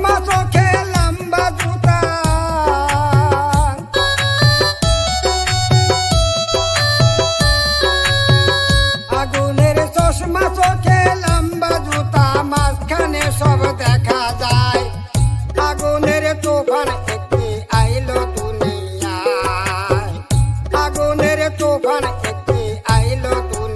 চশমা চোখে লম্বা জুতা, আগুনের চশমা চোখে লম্বা জুতা, মাঝখানে সব দেখা যায়। আগুনের তুফান একটি আইলো দুনিয়ায়, আগুনের তুফান একটি আইলো দুনিয়ায়।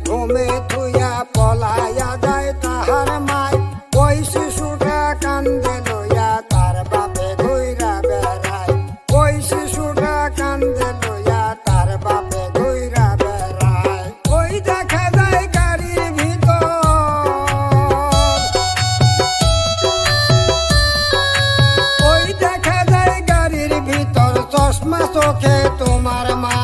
ঘুমে থুইয়া পলাইয়া যায় তাহার মায়, ওই শিশুটা কান্দে লইয়া তার বাপে ঘুইরা বেড়ায়, ওই শিশুটা কান্দে লইয়া তার বাপে ঘুইরা বেড়ায়। ওই দেখা যায় গাড়ির ভিতর, ওই দেখা যায় গাড়ির ভিতর চশমা চোখে তোমার মা।